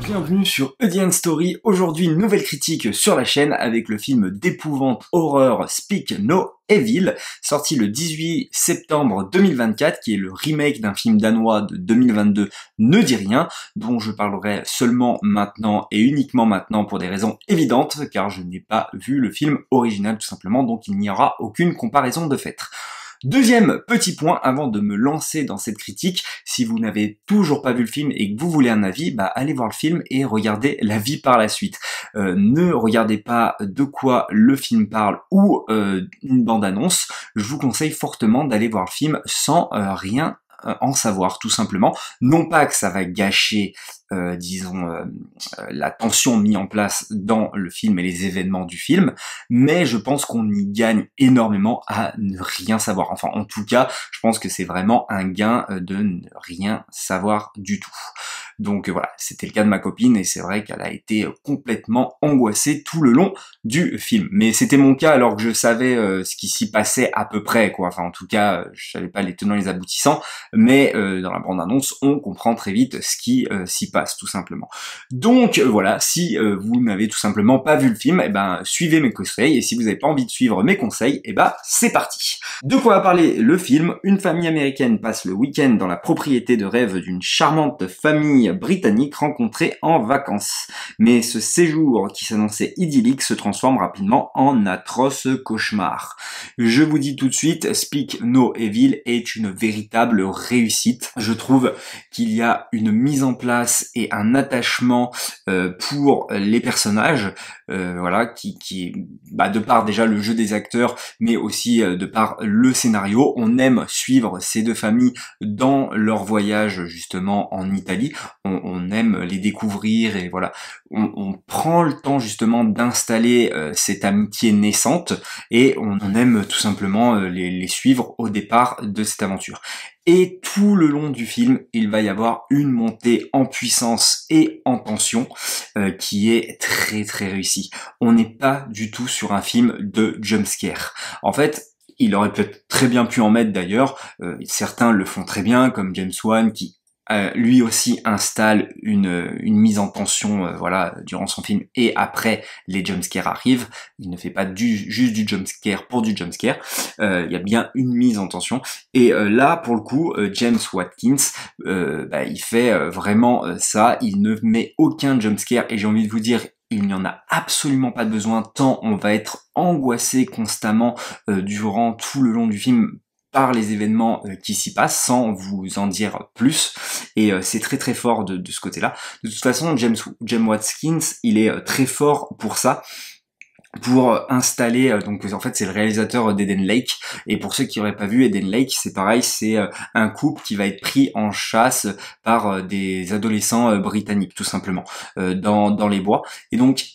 Bienvenue sur Audience Story. Aujourd'hui, une nouvelle critique sur la chaîne avec le film d'épouvante horreur Speak No Evil, sorti le 18 septembre 2024, qui est le remake d'un film danois de 2022, Ne dis rien, dont je parlerai seulement maintenant et uniquement maintenant pour des raisons évidentes, car je n'ai pas vu le film original tout simplement, donc il n'y aura aucune comparaison de fait. Deuxième petit point avant de me lancer dans cette critique, si vous n'avez toujours pas vu le film et que vous voulez un avis, allez voir le film et regardez l'avis par la suite. Ne regardez pas de quoi le film parle ou une bande-annonce, je vous conseille fortement d'aller voir le film sans rien en savoir tout simplement. Non pas que ça va gâcher la tension mise en place dans le film et les événements du film, mais je pense qu'on y gagne énormément à ne rien savoir. Enfin, en tout cas, je pense que c'est vraiment un gain de ne rien savoir du tout. Donc voilà, c'était le cas de ma copine et c'est vrai qu'elle a été complètement angoissée tout le long du film. Mais c'était mon cas alors que je savais ce qui s'y passait à peu près, quoi. Enfin, en tout cas, je savais pas les tenants et les aboutissants, mais dans la bande-annonce, on comprend très vite ce qui s'y passe, tout simplement. Donc voilà, si vous n'avez tout simplement pas vu le film, suivez mes conseils, et si vous n'avez pas envie de suivre mes conseils, c'est parti. De quoi va parler le film? Une famille américaine passe le week-end dans la propriété de rêve d'une charmante famille britannique rencontrée en vacances. Mais ce séjour qui s'annonçait idyllique se transforme rapidement en atroce cauchemar. Je vous dis tout de suite, Speak No Evil est une véritable réussite. Je trouve qu'il y a une mise en place et un attachement pour les personnages, qui de par déjà le jeu des acteurs, mais aussi de par le scénario, on aime suivre ces deux familles dans leur voyage justement en Italie. On aime les découvrir et voilà, on prend le temps justement d'installer cette amitié naissante et on aime tout simplement les suivre au départ de cette aventure. Et tout le long du film, il va y avoir une montée en puissance et en tension qui est très très réussie. On n'est pas du tout sur un film de jumpscare. En fait, il aurait peut-être très bien pu en mettre d'ailleurs, certains le font très bien, comme James Wan qui lui aussi installe une mise en tension durant son film et après les jumpscares arrivent. Il ne fait pas juste du jumpscare pour du jumpscare, il y a bien une mise en tension et là pour le coup James Watkins il fait vraiment ça, il ne met aucun jumpscare et j'ai envie de vous dire il n'y en a absolument pas besoin tant on va être angoissé constamment durant tout le long du film par les événements qui s'y passent, sans vous en dire plus, et c'est très très fort de ce côté-là. De toute façon, James Watkins, il est très fort pour ça, pour installer, donc en fait c'est le réalisateur d'Eden Lake, et pour ceux qui n'auraient pas vu Eden Lake, c'est pareil, c'est un couple qui va être pris en chasse par des adolescents britanniques, tout simplement, dans les bois, et donc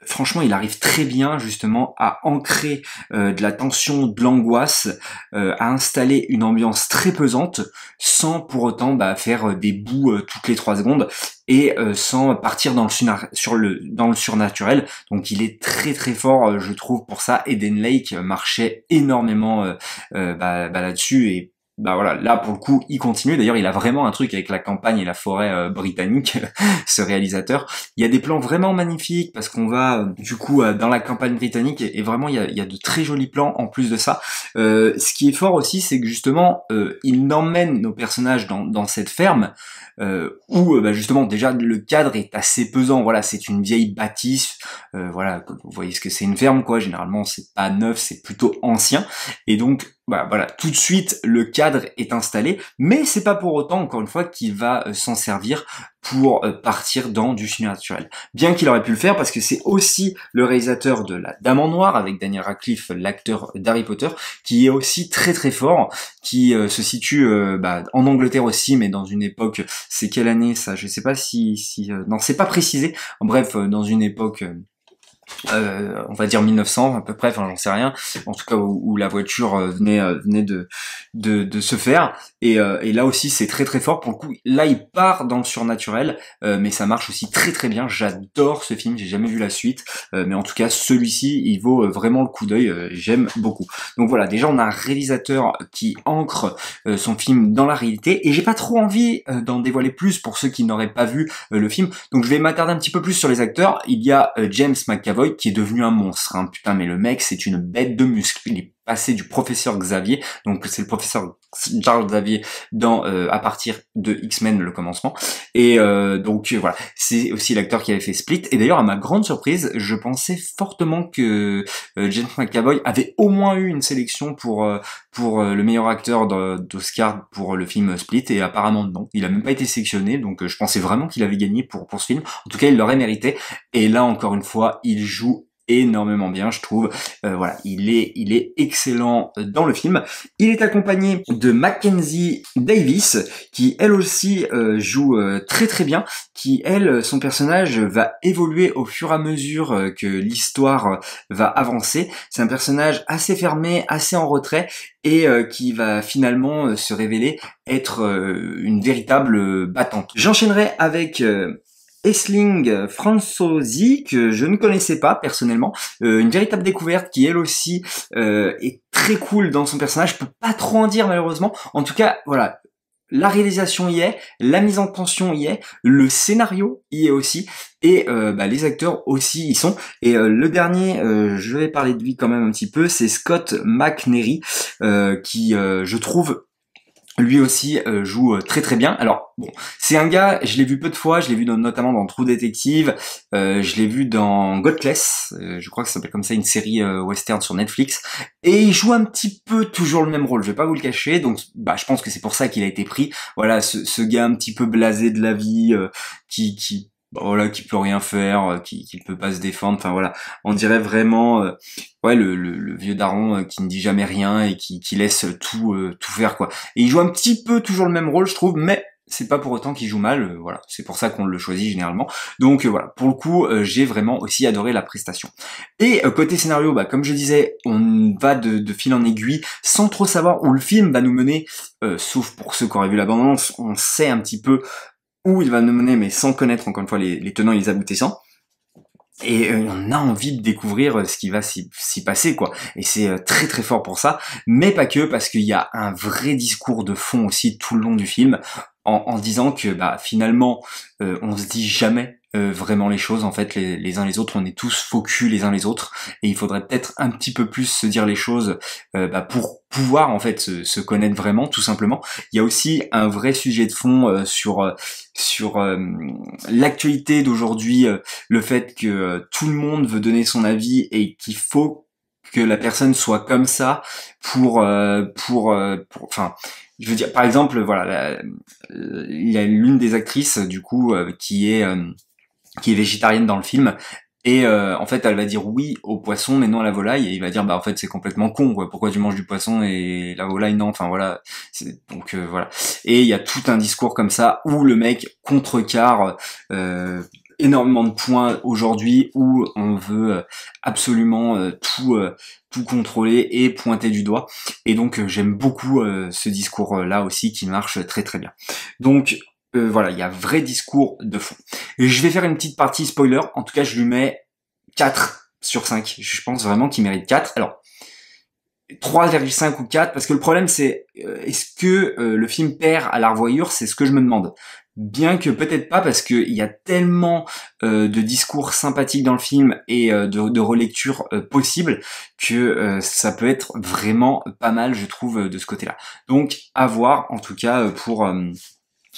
franchement, il arrive très bien justement à ancrer de la tension, de l'angoisse, à installer une ambiance très pesante, sans pour autant faire des bouts toutes les 3 secondes et sans partir dans le surnaturel. Donc il est très très fort, je trouve, pour ça. Eden Lake marchait énormément là-dessus et voilà, là pour le coup il continue. D'ailleurs il a vraiment un truc avec la campagne et la forêt britannique, ce réalisateur. Il y a des plans vraiment magnifiques parce qu'on va dans la campagne britannique et vraiment il y a de très jolis plans en plus de ça. Ce qui est fort aussi, c'est que justement il emmène nos personnages dans cette ferme où justement déjà le cadre est assez pesant. Voilà, c'est une vieille bâtisse, vous voyez ce que c'est une ferme quoi. Généralement c'est pas neuf, c'est plutôt ancien et donc voilà, tout de suite le cadre est installé, mais c'est pas pour autant, encore une fois, qu'il va s'en servir pour partir dans du surnaturel. Bien qu'il aurait pu le faire, parce que c'est aussi le réalisateur de La Dame en Noir, avec Daniel Radcliffe, l'acteur d'Harry Potter, qui est aussi très très fort, qui se situe en Angleterre aussi, mais dans une époque, c'est quelle année ça? Je sais pas non, c'est pas précisé. En bref, dans une époque on va dire 1900 à peu près, enfin j'en sais rien, en tout cas où la voiture venait de se faire, et là aussi c'est très très fort pour le coup. Là il part dans le surnaturel, mais ça marche aussi très très bien. J'adore ce film, j'ai jamais vu la suite, mais en tout cas celui-ci il vaut vraiment le coup d'œil, j'aime beaucoup. Donc voilà, déjà on a un réalisateur qui ancre son film dans la réalité, et j'ai pas trop envie d'en dévoiler plus pour ceux qui n'auraient pas vu le film, donc je vais m'attarder un petit peu plus sur les acteurs. Il y a James McAvoy qui est devenu un monstre, hein. Putain, mais le mec c'est une bête de muscle. Il est passé du professeur Xavier, donc c'est le professeur Charles Xavier dans à partir de X-Men le commencement, et donc voilà, c'est aussi l'acteur qui avait fait Split. Et d'ailleurs à ma grande surprise, je pensais fortement que James McAvoy avait au moins eu une sélection pour le meilleur acteur d'Oscar pour le film Split, et apparemment non, il a même pas été sélectionné, donc je pensais vraiment qu'il avait gagné pour ce film. En tout cas il l'aurait mérité, et là encore une fois il joue énormément bien, je trouve. Voilà, il est excellent dans le film. Il est accompagné de Mackenzie Davis, qui elle aussi joue très très bien, qui elle, son personnage va évoluer au fur et à mesure que l'histoire va avancer. C'est un personnage assez fermé, assez en retrait, et qui va finalement se révéler être une véritable battante. J'enchaînerai avec Aisling Franzosi, que je ne connaissais pas personnellement, une véritable découverte qui elle aussi est très cool dans son personnage. Je peux pas trop en dire malheureusement. En tout cas, voilà, la réalisation y est, la mise en tension y est, le scénario y est aussi, et les acteurs aussi y sont. Et le dernier, je vais parler de lui quand même un petit peu, c'est Scott McNairy, qui je trouve lui aussi joue très très bien. Alors bon, c'est un gars, je l'ai vu peu de fois, je l'ai vu notamment dans True Detective, je l'ai vu dans Godless, je crois que ça s'appelle comme ça, une série western sur Netflix, et il joue un petit peu toujours le même rôle, je vais pas vous le cacher, donc je pense que c'est pour ça qu'il a été pris. Voilà, ce gars un petit peu blasé de la vie, qui peut rien faire, qui peut pas se défendre, enfin voilà, on dirait vraiment le vieux daron qui ne dit jamais rien et qui laisse tout faire quoi. Et il joue un petit peu toujours le même rôle, je trouve, mais c'est pas pour autant qu'il joue mal, voilà, c'est pour ça qu'on le choisit généralement. Donc voilà, pour le coup, j'ai vraiment aussi adoré la prestation. Et côté scénario, comme je disais, on va de fil en aiguille sans trop savoir où le film va nous mener, sauf pour ceux qui auraient vu la bande-annonce, on sait un petit peu où il va nous mener, mais sans connaître encore une fois les tenants et les aboutissants. Et on a envie de découvrir ce qui va s'y passer, quoi. Et c'est très très fort pour ça, mais pas que, parce qu'il y a un vrai discours de fond aussi tout le long du film, en disant que finalement, on se dit jamais vraiment les choses, en fait, les uns les autres, on est tous faux culs les uns les autres, et il faudrait peut-être un petit peu plus se dire les choses pour pouvoir en fait se connaître vraiment, tout simplement. Il y a aussi un vrai sujet de fond sur l'actualité d'aujourd'hui, le fait que tout le monde veut donner son avis et qu'il faut que la personne soit comme ça enfin, je veux dire, par exemple, voilà, il y a l'une des actrices du coup qui est végétarienne dans le film. Et en fait, elle va dire oui au poisson, mais non à la volaille, et il va dire en fait c'est complètement con, quoi. Pourquoi tu manges du poisson et la volaille non? Enfin voilà. Donc voilà. Et il y a tout un discours comme ça où le mec contrecarre énormément de points aujourd'hui, où on veut absolument tout contrôler et pointer du doigt. Et donc j'aime beaucoup ce discours là aussi qui marche très très bien. Donc voilà, il y a vrai discours de fond. Et je vais faire une petite partie spoiler, en tout cas je lui mets 4 sur 5. Je pense vraiment qu'il mérite 4. Alors, 3,5 ou 4, parce que le problème c'est, est-ce que le film perd à la revoyure? C'est ce que je me demande. Bien que peut-être pas, parce qu'il y a tellement de discours sympathiques dans le film et de relectures possibles que ça peut être vraiment pas mal, je trouve, de ce côté-là. Donc, à voir, en tout cas,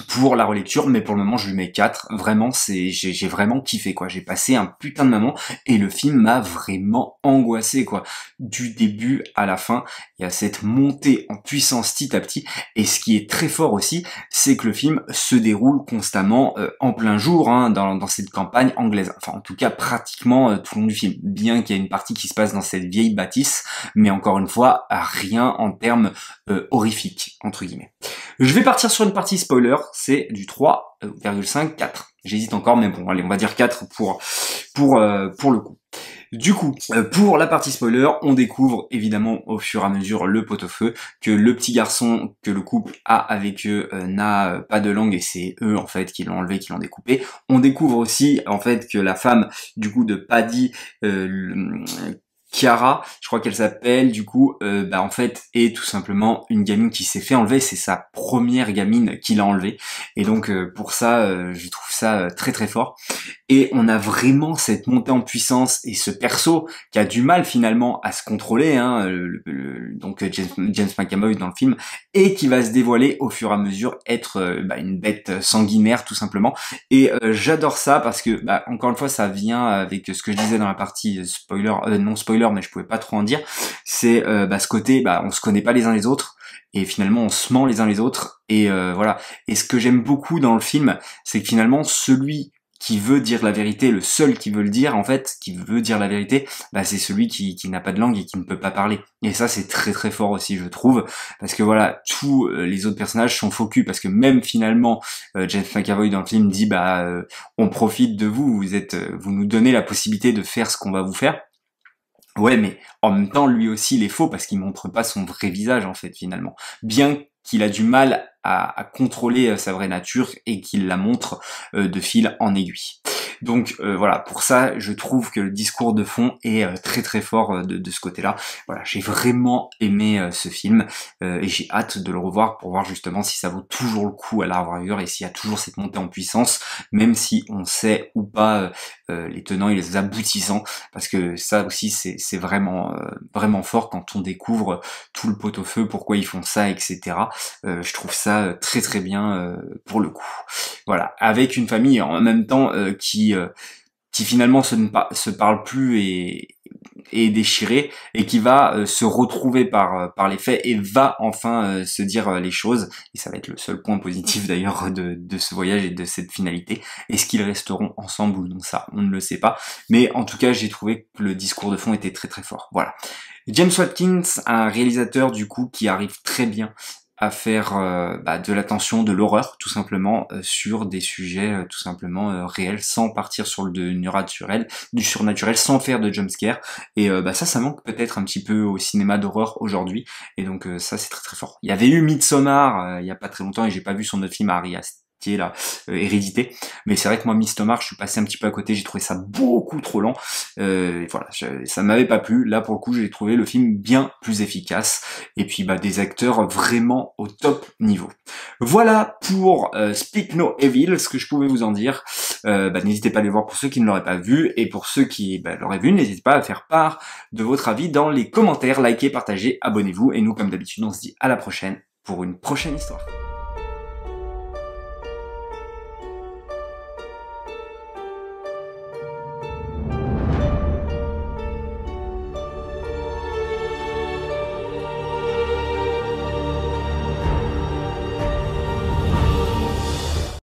pour la relecture, mais pour le moment je lui mets 4. Vraiment, j'ai vraiment kiffé, quoi. J'ai passé un putain de moment, et le film m'a vraiment angoissé, quoi. Du début à la fin, il y a cette montée en puissance petit à petit, et ce qui est très fort aussi, c'est que le film se déroule constamment en plein jour, hein, dans cette campagne anglaise. Enfin, en tout cas, pratiquement tout le long du film. Bien qu'il y ait une partie qui se passe dans cette vieille bâtisse, mais encore une fois, rien en termes horrifiques, entre guillemets. Je vais partir sur une partie spoiler, c'est du 3,5, 4. J'hésite encore, mais bon, allez, on va dire 4 pour le coup. Du coup, pour la partie spoiler, on découvre évidemment au fur et à mesure le pot-au-feu, que le petit garçon que le couple a avec eux n'a pas de langue et c'est eux en fait qui l'ont enlevé, qui l'ont découpé. On découvre aussi en fait que la femme du coup de Paddy, Chiara, je crois qu'elle s'appelle, du coup, en fait, est tout simplement une gamine qui s'est fait enlever. C'est sa première gamine qui l'a enlevée. Et donc, pour ça, je trouve ça très très fort. Et on a vraiment cette montée en puissance et ce perso qui a du mal finalement à se contrôler, hein, donc James McAvoy dans le film, et qui va se dévoiler au fur et à mesure être une bête sanguinaire tout simplement. Et j'adore ça parce que, encore une fois, ça vient avec ce que je disais dans la partie spoiler, non spoiler, mais je pouvais pas trop en dire. C'est ce côté, on se connaît pas les uns les autres. Et finalement, on se ment les uns les autres. Et voilà. Et ce que j'aime beaucoup dans le film, c'est que finalement, celui qui veut dire la vérité, le seul qui veut le dire, en fait, qui veut dire la vérité, c'est celui qui n'a pas de langue et qui ne peut pas parler. Et ça, c'est très très fort aussi, je trouve, parce que voilà, tous les autres personnages sont faux culs, parce que même finalement, James McAvoy dans le film dit, on profite de vous, vous nous donnez la possibilité de faire ce qu'on va vous faire. Ouais, mais en même temps, lui aussi, il est faux parce qu'il montre pas son vrai visage, en fait, finalement. Bien qu'il a du mal à contrôler sa vraie nature et qu'il la montre de fil en aiguille. Donc voilà, pour ça, je trouve que le discours de fond est très très fort de ce côté-là. Voilà, j'ai vraiment aimé ce film et j'ai hâte de le revoir pour voir justement si ça vaut toujours le coup à la revoyure et s'il y a toujours cette montée en puissance, même si on sait ou pas les tenants et les aboutissants, parce que ça aussi c'est vraiment vraiment fort quand on découvre tout le pot-au-feu, pourquoi ils font ça, etc. Je trouve ça très très bien pour le coup. Voilà, avec une famille en même temps qui finalement se parle plus et est déchirée et qui va se retrouver par les faits et va enfin se dire les choses. Et ça va être le seul point positif d'ailleurs de ce voyage et de cette finalité. Est-ce qu'ils resteront ensemble ou non, ça on ne le sait pas. Mais en tout cas, j'ai trouvé que le discours de fond était très très fort. Voilà. James Watkins, un réalisateur du coup qui arrive très bien à faire de l'attention, de l'horreur, tout simplement, sur des sujets tout simplement réels, sans partir sur le du surnaturel, sans faire de jumpscare. Et ça manque peut-être un petit peu au cinéma d'horreur aujourd'hui. Et donc ça, c'est très très fort. Il y avait eu Midsommar il y a pas très longtemps, et j'ai pas vu son autre film Ari Aster, là, Hérédité, mais c'est vrai que moi Midsommar je suis passé un petit peu à côté, j'ai trouvé ça beaucoup trop lent, voilà, ça m'avait pas plu. Là pour le coup j'ai trouvé le film bien plus efficace et puis des acteurs vraiment au top niveau. Voilà pour Speak No Evil, ce que je pouvais vous en dire. N'hésitez pas à les voir pour ceux qui ne l'auraient pas vu, et pour ceux qui l'auraient vu, n'hésitez pas à faire part de votre avis dans les commentaires, likez, partagez, abonnez-vous, et nous comme d'habitude on se dit à la prochaine pour une prochaine histoire.